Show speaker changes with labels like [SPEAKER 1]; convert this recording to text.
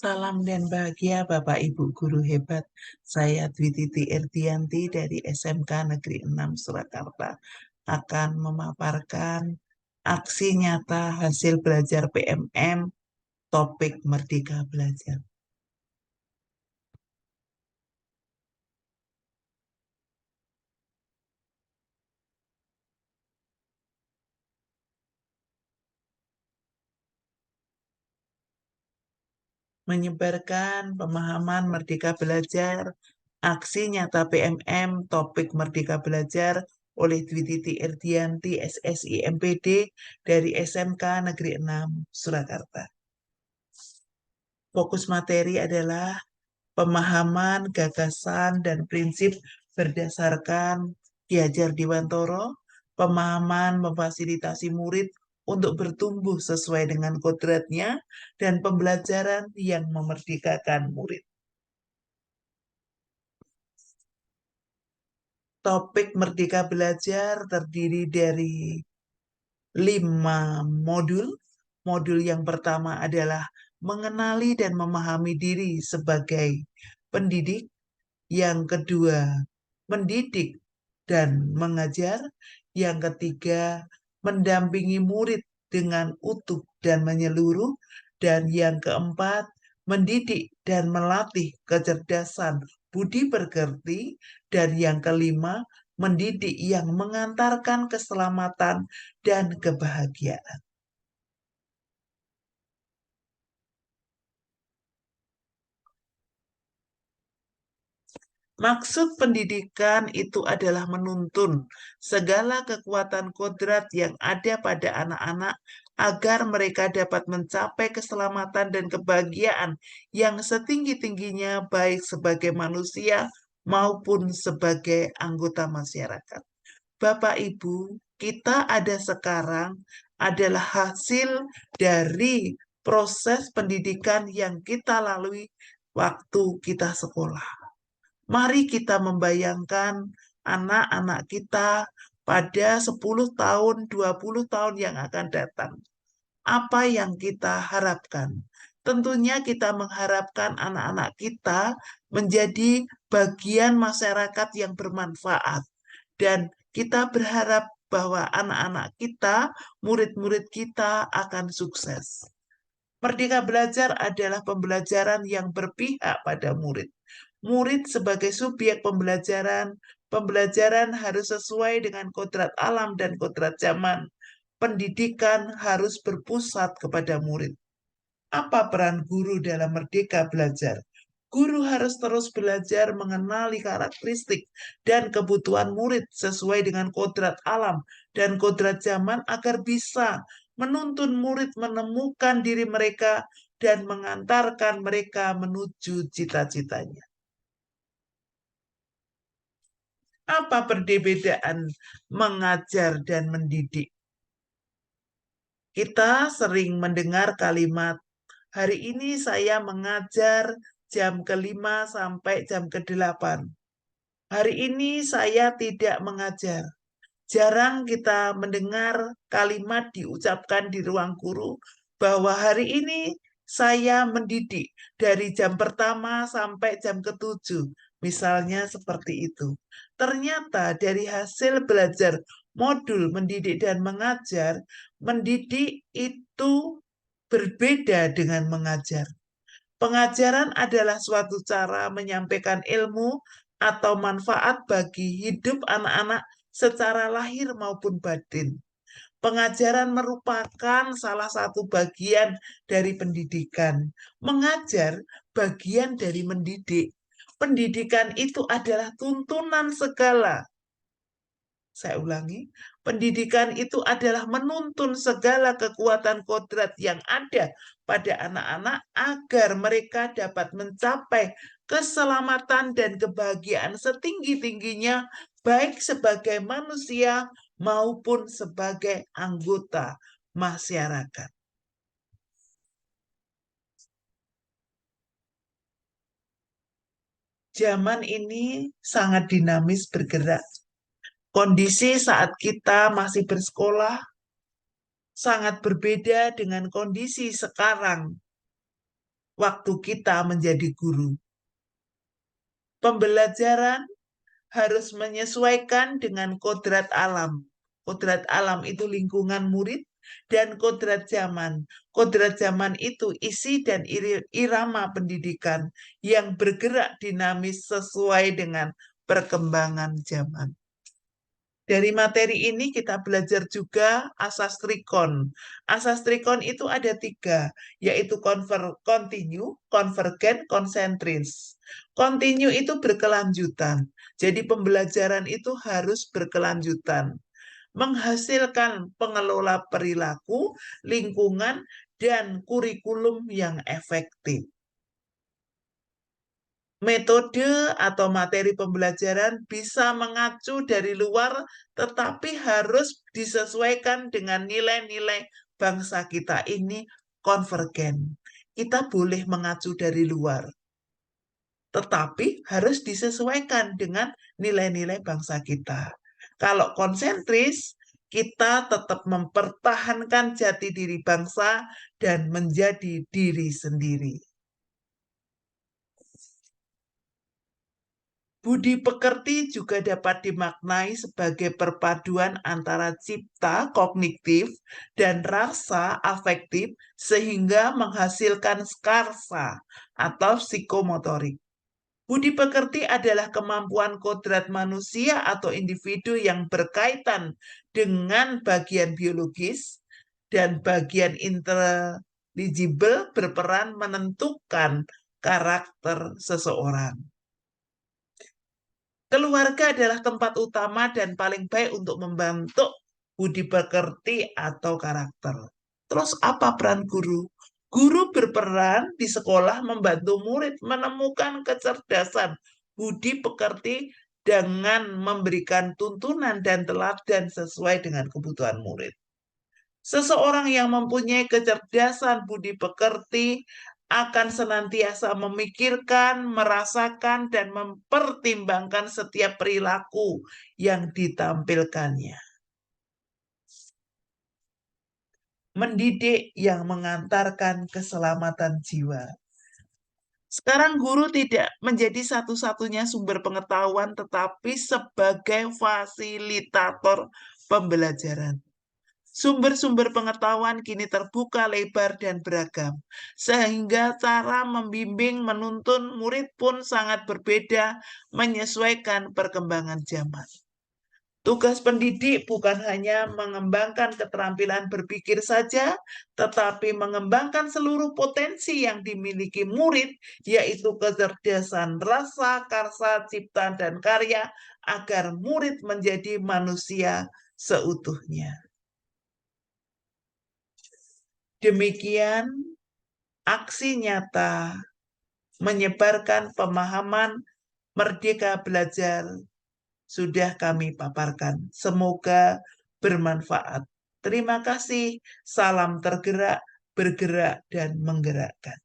[SPEAKER 1] Salam dan bahagia Bapak Ibu Guru hebat. Saya Dwi Titi Erdianti dari SMK Negeri 6 Surakarta akan memaparkan aksi nyata hasil belajar PMM topik Merdeka Belajar. Menyebarkan pemahaman Merdeka Belajar, aksi nyata PMM topik Merdeka Belajar oleh Dwi Titi Erdianti SSI MPD dari SMK Negeri 6 Surakarta. Fokus materi adalah pemahaman, gagasan, dan prinsip berdasarkan Ki Hajar Dewantoro, pemahaman memfasilitasi murid untuk bertumbuh sesuai dengan kodratnya, dan pembelajaran yang memerdekakan murid. Topik Merdeka Belajar terdiri dari 5 modul. Modul yang pertama adalah mengenali dan memahami diri sebagai pendidik. Yang kedua, mendidik dan mengajar. Yang ketiga, mendampingi murid dengan utuh dan menyeluruh. Dan yang keempat, mendidik dan melatih kecerdasan budi pekerti. Dan yang kelima, mendidik yang mengantarkan keselamatan dan kebahagiaan. Maksud pendidikan itu adalah menuntun segala kekuatan kodrat yang ada pada anak-anak agar mereka dapat mencapai keselamatan dan kebahagiaan yang setinggi-tingginya baik sebagai manusia maupun sebagai anggota masyarakat. Bapak Ibu, kita ada sekarang adalah hasil dari proses pendidikan yang kita lalui waktu kita sekolah. Mari kita membayangkan anak-anak kita pada 10 tahun, 20 tahun yang akan datang. Apa yang kita harapkan? Tentunya kita mengharapkan anak-anak kita menjadi bagian masyarakat yang bermanfaat. Dan kita berharap bahwa anak-anak kita, murid-murid kita akan sukses. Merdeka Belajar adalah pembelajaran yang berpihak pada murid. Murid sebagai subjek pembelajaran, pembelajaran harus sesuai dengan kodrat alam dan kodrat zaman. Pendidikan harus berpusat kepada murid. Apa peran guru dalam Merdeka Belajar? Guru harus terus belajar mengenali karakteristik dan kebutuhan murid sesuai dengan kodrat alam dan kodrat zaman agar bisa menuntun murid menemukan diri mereka dan mengantarkan mereka menuju cita-citanya. Apa perbedaan mengajar dan mendidik? Kita sering mendengar kalimat, hari ini saya mengajar jam ke-5 sampai jam ke-8. Hari ini saya tidak mengajar. Jarang kita mendengar kalimat diucapkan di ruang guru bahwa hari ini saya mendidik dari jam pertama sampai jam ke-7. Misalnya seperti itu. Ternyata dari hasil belajar modul mendidik dan mengajar, mendidik itu berbeda dengan mengajar. Pengajaran adalah suatu cara menyampaikan ilmu atau manfaat bagi hidup anak-anak secara lahir maupun batin. Pengajaran merupakan salah satu bagian dari pendidikan. Mengajar bagian dari mendidik. Pendidikan itu adalah tuntunan segala. Saya ulangi, pendidikan itu adalah menuntun segala kekuatan kodrat yang ada pada anak-anak agar mereka dapat mencapai keselamatan dan kebahagiaan setinggi-tingginya, baik sebagai manusia maupun sebagai anggota masyarakat. Zaman ini sangat dinamis bergerak. Kondisi saat kita masih bersekolah sangat berbeda dengan kondisi sekarang. waktu kita menjadi guru. Pembelajaran harus menyesuaikan dengan kodrat alam. Kodrat alam itu lingkungan murid dan kodrat zaman. Kodrat zaman itu isi dan irama pendidikan yang bergerak dinamis sesuai dengan perkembangan zaman. Dari materi ini kita belajar juga asas trikon. Asas trikon itu ada 3, yaitu kontinu, konvergen, konsentris. Kontinu itu berkelanjutan. Jadi pembelajaran itu harus berkelanjutan. Menghasilkan pengelola perilaku, lingkungan, dan kurikulum yang efektif. Metode atau materi pembelajaran bisa mengacu dari luar, tetapi harus disesuaikan dengan nilai-nilai bangsa kita ini konvergen. Kita boleh mengacu dari luar, tetapi harus disesuaikan dengan nilai-nilai bangsa kita. Kalau konsentris, kita tetap mempertahankan jati diri bangsa dan menjadi diri sendiri. Budi pekerti juga dapat dimaknai sebagai perpaduan antara cipta kognitif dan rasa afektif sehingga menghasilkan skarsa atau psikomotorik. Budi pekerti adalah kemampuan kodrat manusia atau individu yang berkaitan dengan bagian biologis dan bagian intelligible berperan menentukan karakter seseorang. Keluarga adalah tempat utama dan paling baik untuk membentuk budi pekerti atau karakter. Terus apa peran guru? Guru berperan di sekolah membantu murid menemukan kecerdasan budi pekerti dengan memberikan tuntunan dan teladan sesuai dengan kebutuhan murid. Seseorang yang mempunyai kecerdasan budi pekerti akan senantiasa memikirkan, merasakan, dan mempertimbangkan setiap perilaku yang ditampilkannya. Mendidik yang mengantarkan keselamatan jiwa. Sekarang guru tidak menjadi satu-satunya sumber pengetahuan, tetapi sebagai fasilitator pembelajaran. Sumber-sumber pengetahuan kini terbuka lebar dan beragam, sehingga cara membimbing menuntun murid pun sangat berbeda menyesuaikan perkembangan zaman. Tugas pendidik bukan hanya mengembangkan keterampilan berpikir saja, tetapi mengembangkan seluruh potensi yang dimiliki murid, yaitu kecerdasan rasa, karsa, cipta, dan karya, agar murid menjadi manusia seutuhnya. Demikian aksi nyata menyebarkan pemahaman merdeka belajar sudah kami paparkan. Semoga bermanfaat. Terima kasih. Salam tergerak, bergerak, dan menggerakkan.